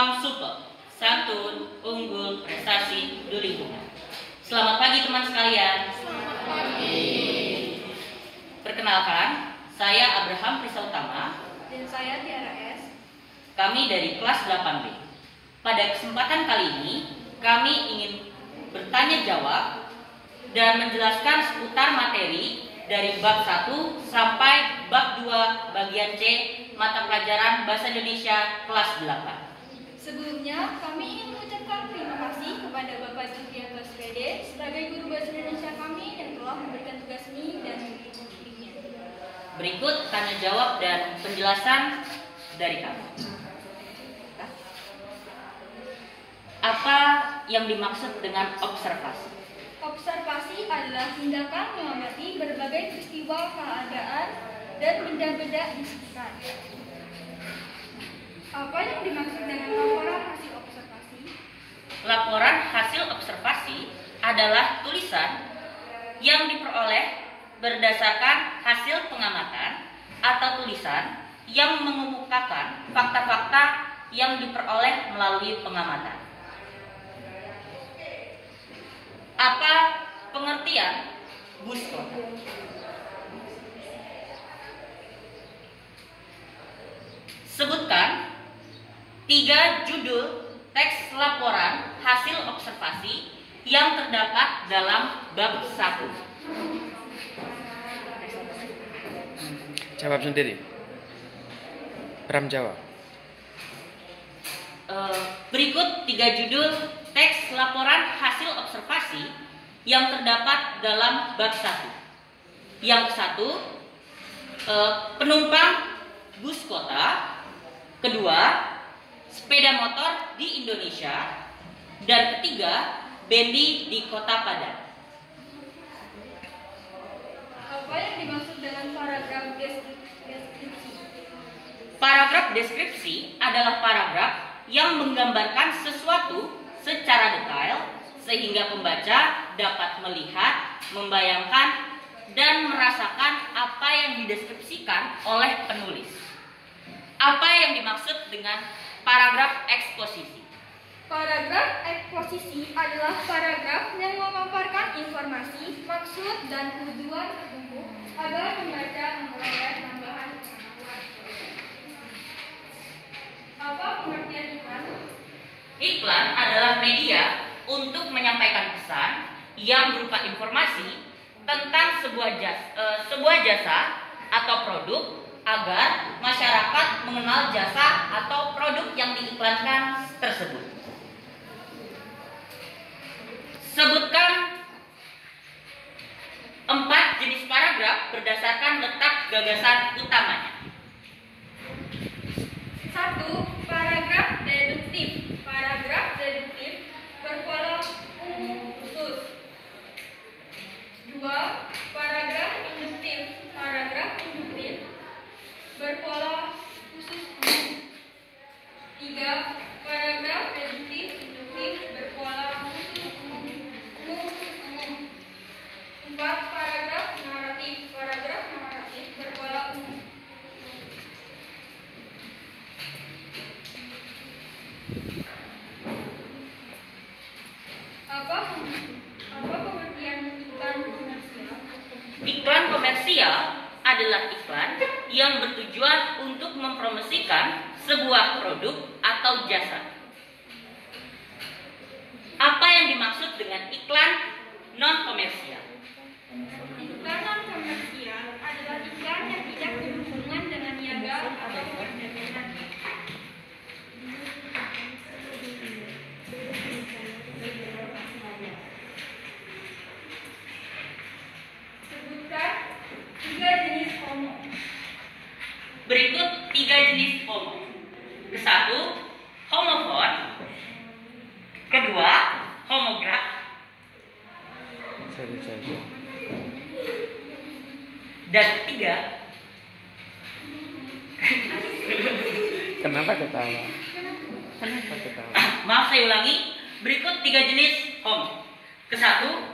Super, santun, unggul, prestasi, peduli lingkungan. Selamat pagi teman sekalian. Selamat pagi. Perkenalkan, saya Abraham Prisautama. Dan saya Tiara S. Kami dari kelas 8B. Pada kesempatan kali ini, kami ingin bertanya jawab dan menjelaskan seputar materi dari bab 1 sampai bab 2 bagian C mata pelajaran Bahasa Indonesia kelas 8. Sebelumnya, kami ingin mengucapkan terima kasih kepada Bapak Julianto SPD sebagai guru Bahasa Indonesia kami yang telah memberikan tugas ini dan membimbingnya. Berikut tanya jawab dan penjelasan dari kami. Apa yang dimaksud dengan observasi? Observasi adalah tindakan mengamati berbagai peristiwa keadaan dan benda-benda di sekitar. Apa yang dimaksud dengan laporan hasil observasi? Laporan hasil observasi adalah tulisan yang diperoleh berdasarkan hasil pengamatan atau tulisan yang mengemukakan fakta-fakta yang diperoleh melalui pengamatan. Apa pengertian bus kota? Sebutkan 3 judul teks laporan hasil observasi yang terdapat dalam bab 1. Jawab sendiri. Bram jawab. Berikut 3 judul teks laporan hasil observasi yang terdapat dalam bab 1. Yang satu, penumpang bus kota. Kedua, sepeda motor di Indonesia. Dan ketiga, bendi di Kota Padang. Apa yang dimaksud dengan paragraf deskripsi? Paragraf deskripsi adalah paragraf yang menggambarkan sesuatu secara detail sehingga pembaca dapat melihat, membayangkan, dan merasakan apa yang dideskripsikan oleh penulis. Apa yang dimaksud dengan paragraf eksposisi? Paragraf eksposisi adalah paragraf yang memaparkan informasi, maksud, dan tujuan tertentu agar pembaca memperoleh tambahan pengetahuan. Apa pengertian iklan? Iklan adalah media untuk menyampaikan pesan yang berupa informasi tentang sebuah jasa atau produk agar masyarakat mengenal jasa atau produk yang diiklankan tersebut. Sebutkan 4 jenis paragraf berdasarkan letak gagasan utamanya. 1. Paragraf deduktif. Paragraf deduktif berpola umum khusus. 2. Paragraf induktif. Paragraf induktif berpola khusus umum. 3. Paragraf deduktif induktif berpola khusus umum. 4. Paragraf naratif. Paragraf naratif berpola umum. Apa pengertian iklan komersial? Iklan komersial adalah iklan yang bertujuan untuk mempromosikan sebuah produk atau jasa. Apa yang dimaksud dengan iklan non-komersial? Iklan non-komersial adalah iklan yang tidak berhubungan dengan niaga atau perdagangan. Sebutkan 3 jenis homo. Berikut 3 jenis homo. Satu, homofon. Kedua, homograf. Saja. Dan ketiga, Kenapa ketawa? Kenapa ketawa? maaf saya ulangi, berikut 3 jenis homo. Kesatu,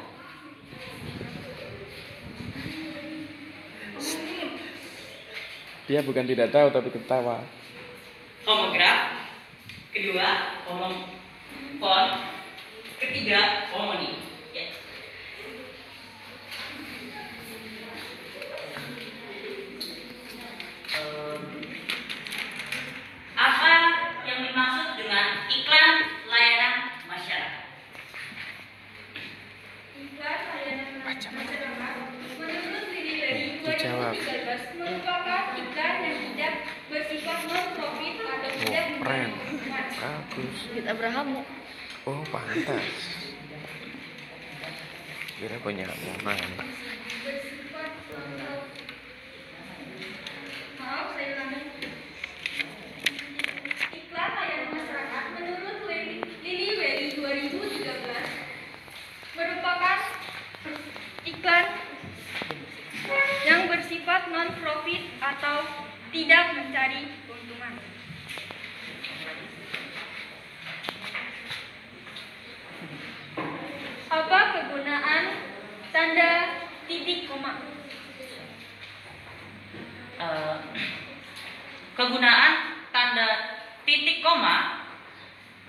Dia bukan tidak tahu tapi ketawa. homograf. kedua font, ketiga homonim. Ya. Apa yang dimaksud dengan iklan layanan masyarakat? Iklan layanan masyarakat menurut Lili dari Dijawab. 2013 merupakan iklan yang tidak bersifat non-profit atau tidak Keren. menguntungkan. Bagus. Kita Abraham. Oh, pantas. Kira punya Mona. Bersifat non-profit. Maaf, saya ulangi. Iklan layanan masyarakat menurut Lili Berry 2013 merupakan iklan yang bersifat non-profit atau tidak mencari keuntungan. Apa kegunaan tanda titik koma? Kegunaan tanda titik koma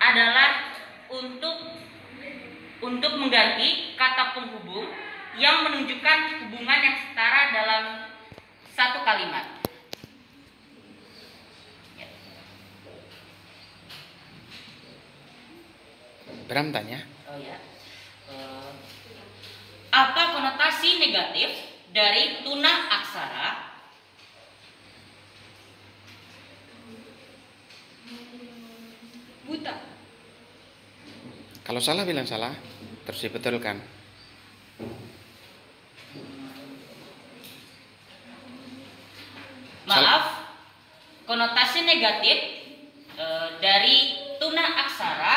adalah untuk mengganti kata penghubung yang menunjukkan hubungan yang setara dalam satu kalimat. Bram tanya. Oh ya. Apa konotasi negatif dari tuna aksara? Buta. Kalau salah bilang salah, terus dibetulkan. Maaf, konotasi negatif dari tuna aksara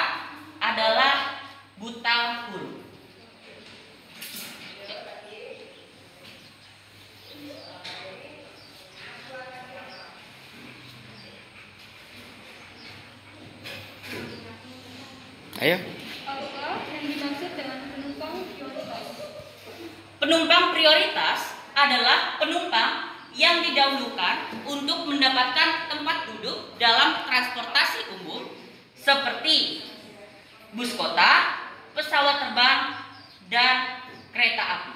adalah buta huruf. Ayo. Apa yang dimaksud dengan penumpang prioritas? Penumpang prioritas adalah penumpang yang didahulukan untuk mendapatkan tempat duduk dalam transportasi umum seperti bus kota, pesawat terbang, dan kereta api.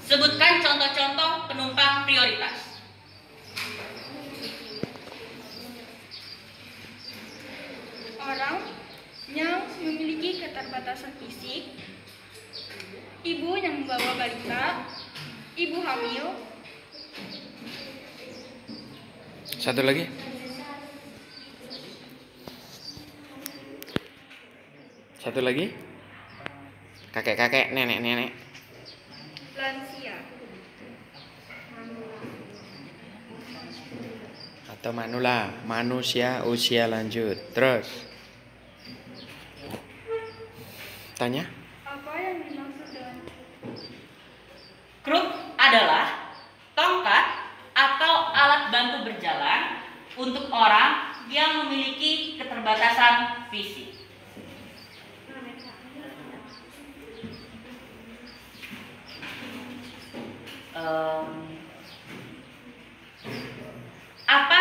Sebutkan contoh-contoh penumpang prioritas. Orang yang memiliki keterbatasan fisik, ibu yang membawa balita, ibu hamil, Satu lagi. Satu lagi. Kakek-kakek, nenek-nenek. lansia. Atau manula, manusia usia lanjut. Terus. Tanya. Apa yang dimaksud dengan Kruk adalah tongkat atau alat bantu berjalan untuk orang yang memiliki keterbatasan fisik. Apa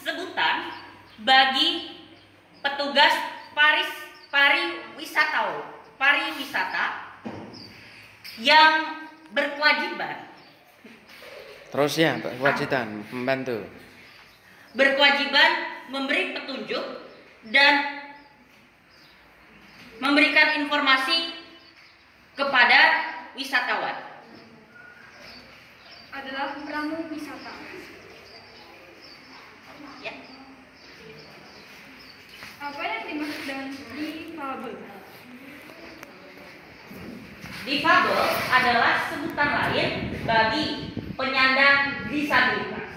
sebutan bagi petugas pariwisata yang berkewajiban Terus ya, kewajiban membantu. memberi petunjuk dan memberikan informasi kepada wisatawan? adalah pramu wisata. Ya. Apa yang dimaksud dengan difabel? Difabel adalah sebutan lain bagi penyandang disabilitas.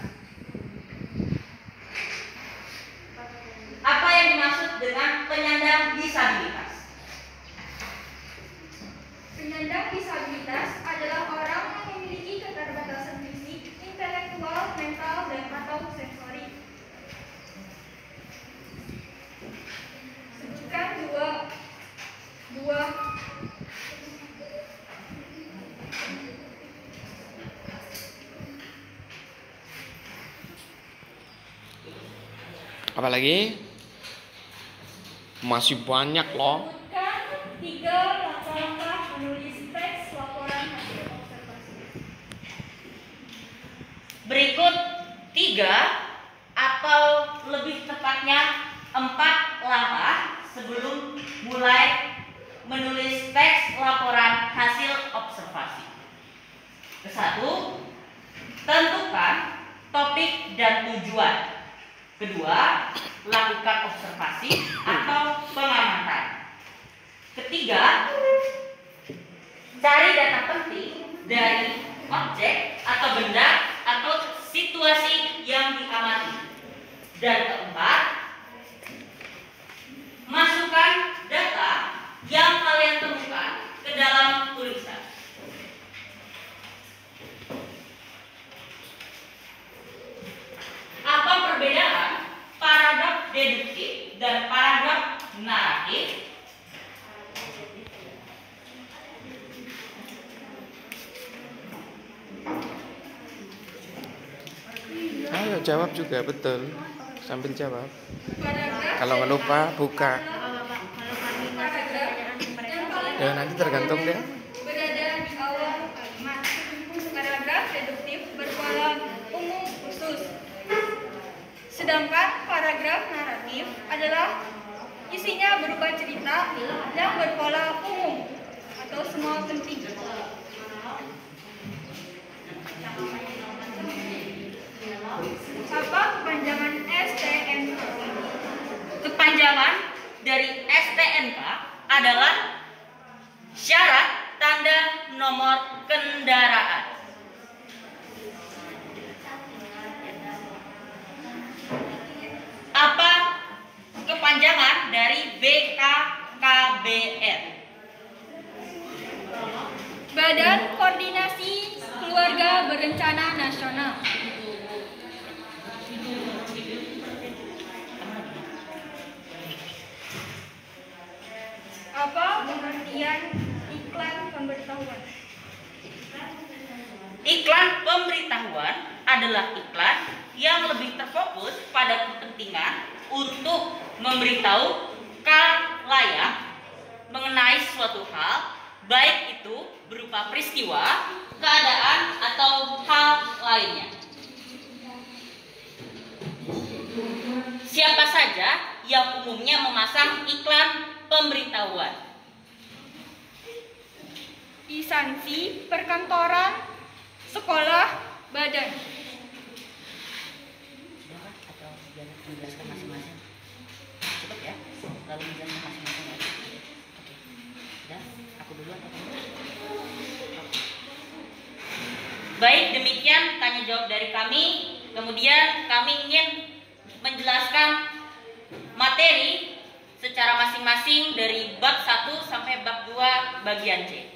Apa yang dimaksud dengan penyandang disabilitas? Penyandang disabilitas adalah orang yang memiliki keterbatasan fisik, intelektual, mental, dan atau sensori. Sebutkan dua Apalagi? Masih banyak loh. Sebutkan 3 langkah-langkah menulis teks laporan hasil observasi. Berikut 3 atau lebih tepatnya 4 langkah sebelum mulai menulis teks laporan hasil observasi. Ke-1, tentukan topik dan tujuan. Kedua, lakukan observasi atau pengamatan. Ketiga, cari data penting dari objek atau benda atau situasi yang diamati. Dan keempat, masukkan data yang kalian temukan ke dalam tulisan. Apa perbedaan paragraf deduktif dan paragraf naratif? Ayo jawab juga, betul. Sambil jawab. Paragraf Kalau nggak lupa, buka. paragraf yang paling Ya nanti tergantung deh. berada di awal kalimat. Paragraf deduktif berpola umum khusus. Sedangkan paragraf naratif adalah isinya berupa cerita yang berpola umum atau semua penting. Apa kepanjangan STNK? Kepanjangan dari STNK adalah syarat tanda nomor kendaraan. Apa kepanjangan dari BKKBN? Badan Koordinasi Keluarga Berencana Nasional. Apa pengertian iklan pemberitahuan? Iklan pemberitahuan adalah iklan yang lebih terfokus pada kepentingan untuk memberitahu khalayak mengenai suatu hal, baik itu berupa peristiwa, keadaan, atau hal lainnya. Siapa saja yang umumnya memasang iklan pemberitahuan? Instansi, perkantoran, sekolah, badan. Atau biar menjelaskan masing-masing. Cukup ya, lalu menjelaskan masing-masing ya. Oke, udah, aku duluan atau kamu? Baik, demikian tanya jawab dari kami. Kemudian kami ingin menjelaskan materi secara masing-masing dari bab 1 sampai bab 2 bagian C.